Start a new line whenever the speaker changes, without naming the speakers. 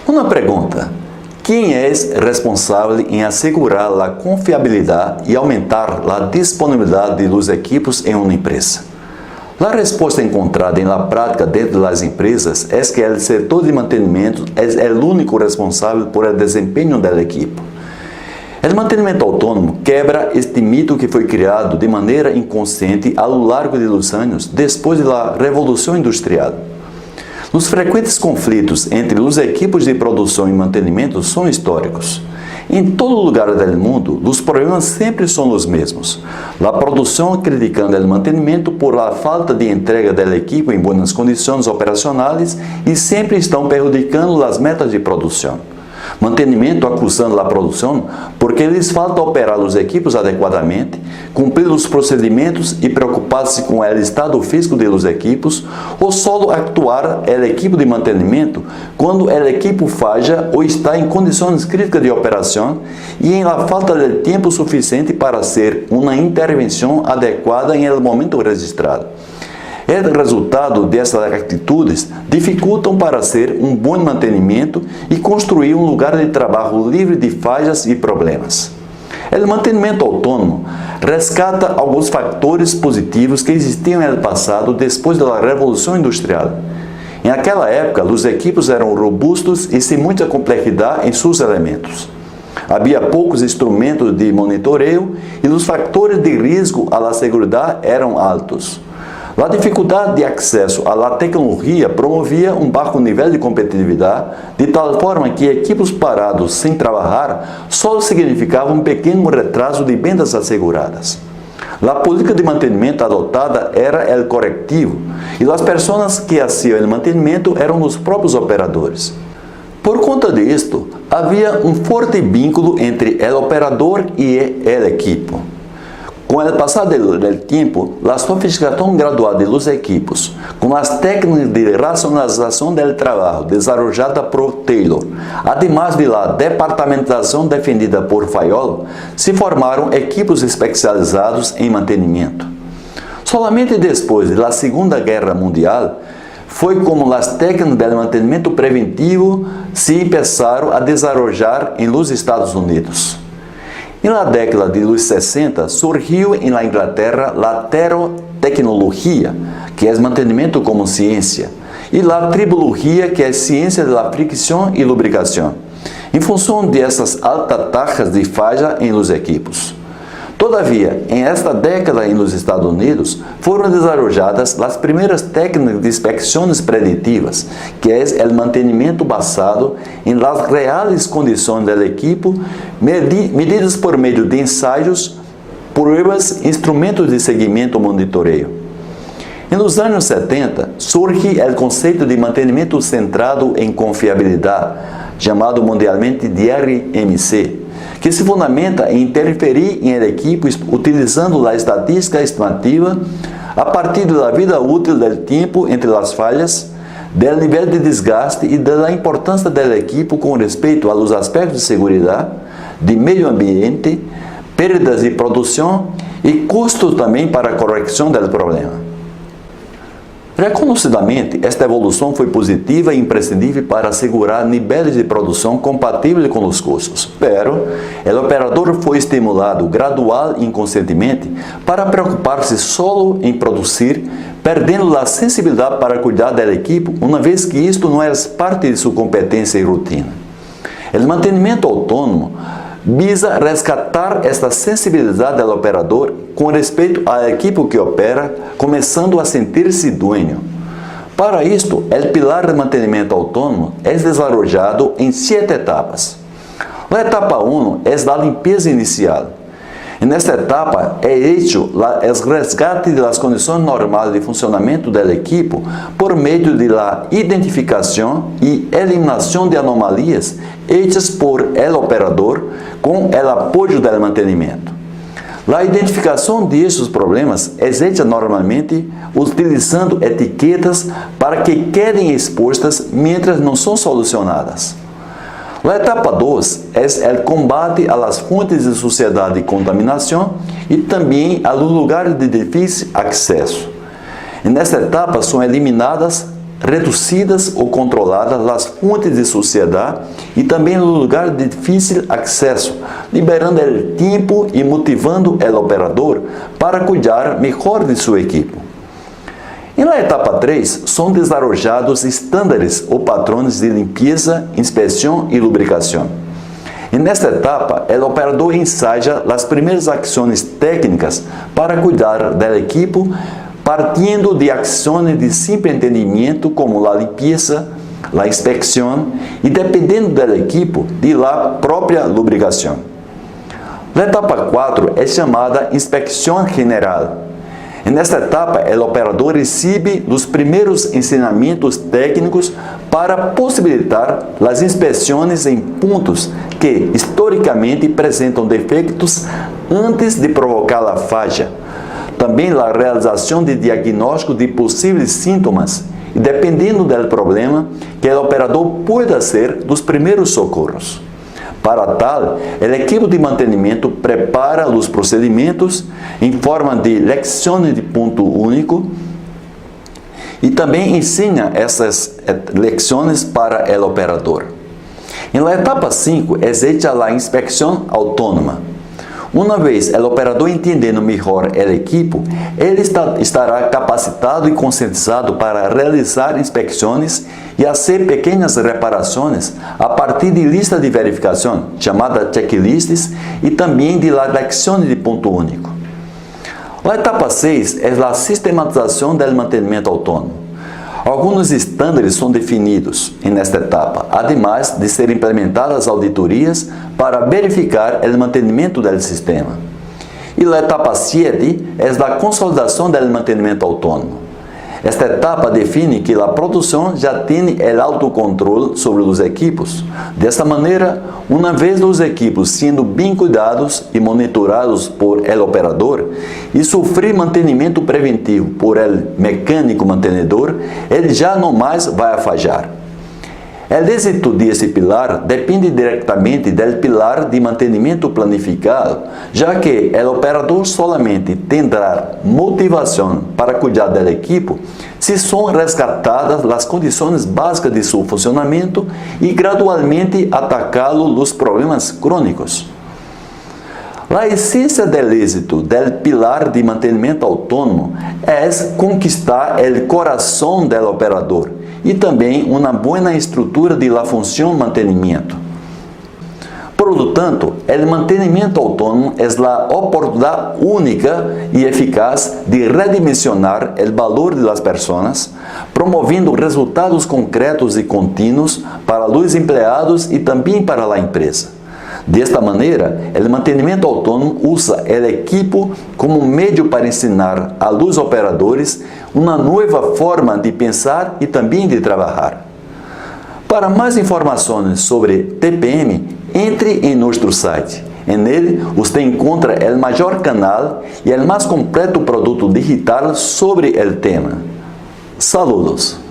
Uma pergunta: quem é responsável em assegurar a confiabilidade e aumentar a disponibilidade dos equipos em uma empresa? A resposta encontrada na prática dentro das empresas é que o setor de mantenimento é o único responsável por o desempenho da equipe. O mantenimento autônomo quebra este mito que foi criado de maneira inconsciente ao longo dos anos depois da Revolução Industrial. Os frequentes conflitos entre os equipos de produção e mantenimento são históricos. Em todo lugar do mundo, os problemas sempre são os mesmos. A produção criticando o mantenimento por a falta de entrega da equipe em boas condições operacionais e sempre estão prejudicando as metas de produção. Mantenimento acusando a produção porque lhes falta operar os equipos adequadamente, cumprir os procedimentos e preocupar-se com o estado físico dos equipos, ou só actuar a equipe de mantenimento quando a equipe falha ou está em condições críticas de operação e em la falta de tempo suficiente para ser uma intervenção adequada em el momento registrado. O resultado dessas atitudes dificultam para ser um bom mantenimento e construir um lugar de trabalho livre de falhas e problemas. O mantenimento autônomo rescata alguns fatores positivos que existiam no passado depois da Revolução Industrial. Em aquela época, os equipos eram robustos e sem muita complexidade em seus elementos. Havia poucos instrumentos de monitoreio e os fatores de risco à segurança eram altos. A dificuldade de acesso à tecnologia promovia um baixo nível de competitividade, de tal forma que equipos parados sem trabalhar só significavam um pequeno retraso de vendas asseguradas. A política de mantenimento adotada era o corretivo, e as pessoas que faziam o mantenimento eram os próprios operadores. Por conta disto, havia um forte vínculo entre o operador e a equipe. Com o passar do tempo, a sofisticação gradual dos equipos, com as técnicas de racionalização do trabalho desenvolvidas por Taylor, además de la departamentação defendida por Fayol, se formaram equipos especializados em mantenimento. Solamente depois da Segunda Guerra Mundial, foi como as técnicas de mantenimento preventivo se começaram a desenvolver nos Estados Unidos. Na década de 60, surgiu na Inglaterra a terotecnologia, que é mantenimento como ciência, e a tribologia, que é ciência da fricção e lubricação, em função dessas altas taxas de falha em los equipos. Todavia, em esta década nos Estados Unidos, foram desenvolvidas as primeiras técnicas de inspeções preditivas, que é o mantenimento basado em las reais condições da equipe, medidas por meio de ensaios, pruebas, instrumentos de seguimento e monitoreio. Nos anos 70, surge o conceito de mantenimento centrado em confiabilidade, chamado mundialmente de RMC, que se fundamenta em interferir em equipes utilizando a estatística estimativa a partir da vida útil do tempo entre as falhas, do nível de desgaste e da importância da equipe com respeito aos aspectos de segurança, de meio ambiente, perdas de produção e custos também para a correção do problema. Reconocidamente, esta evolução foi positiva e imprescindível para assegurar níveis de produção compatíveis com os custos. Pero, o operador foi estimulado gradual e inconscientemente para preocupar-se solo em produzir, perdendo a sensibilidade para cuidar da equipe, uma vez que isto não é parte de sua competência e rotina. O mantenimento autônomo visa resgatar esta sensibilidade do operador com respeito à equipe que opera, começando a sentir-se dueño. Para isto, o pilar de mantenimento autônomo é desenvolvido em 7 etapas. A etapa 1 é a limpeza inicial. Nesta etapa é hecho o resgate das condições normais de funcionamento da equipe por meio da identificação e eliminação de anomalias hechas por el operador com o apoio do mantenimento. A identificação destes problemas é feita normalmente utilizando etiquetas para que quedem expostas mientras não são solucionadas. A etapa 2 é o combate às fontes de suciedade e contaminação e também aos lugares de difícil acesso. Nesta etapa são eliminadas reducidas ou controladas as fontes de suciedade e também no lugar de difícil acesso, liberando o tempo e motivando o operador para cuidar melhor de sua equipe. Na etapa 3, são desenvolvidos estándares ou padrões de limpeza, inspeção e lubricação. Nesta etapa, o operador ensaia as primeiras ações técnicas para cuidar da equipe, partindo de ações de simples entendimento como a limpeza, a inspeção e, dependendo da equipe, de la própria lubricação. A etapa 4 é chamada inspeção general. Nesta etapa, o operador recebe os primeiros ensinamentos técnicos para possibilitar as inspeções em pontos que, historicamente, apresentam defeitos antes de provocar a falha. Também a realização de diagnóstico de possíveis sintomas e, dependendo do problema, que o operador pode fazer dos primeiros socorros. Para tal, a equipe de mantenimento prepara os procedimentos em forma de leções de ponto único e também ensina essas leções para o operador. Na etapa 5, existe a inspeção autônoma. Uma vez o operador entendendo melhor a equipe, ele estará capacitado e conscientizado para realizar inspeções e fazer pequenas reparações a partir de lista de verificação, chamada checklists, e também de leções de ponto único. A etapa 6 é a sistematização do mantenimento autônomo. Alguns estándares são definidos nesta etapa, ademais de serem implementadas auditorias para verificar o mantenimento do sistema. E a etapa 7 é a consolidação do mantenimento autônomo. Esta etapa define que a produção já tem o autocontrole sobre os equipos. Desta maneira, uma vez os equipos sendo bem cuidados e monitorados por el operador e sofrer mantenimento preventivo por el mecânico mantenedor, ele já não mais vai falhar. O êxito desse pilar depende diretamente do pilar de mantenimento planificado, já que o operador solamente terá motivação para cuidar da equipe se são resgatadas as condições básicas de seu funcionamento e gradualmente atacá-lo os problemas crônicos. A essência do êxito do pilar de mantenimento autônomo é conquistar o coração do operador e também uma boa estrutura de la função mantenimento. Por lo tanto, o mantenimento autônomo é a oportunidade única e eficaz de redimensionar o valor das pessoas, promovendo resultados concretos e contínuos para os empregados e também para a empresa. Desta maneira, o mantenimento autônomo usa a equipe como meio para ensinar a los operadores uma nova forma de pensar e também de trabalhar. Para mais informações sobre TPM, entre em nosso site. Nele, você encontra o maior canal e o mais completo produto digital sobre o tema. Saludos!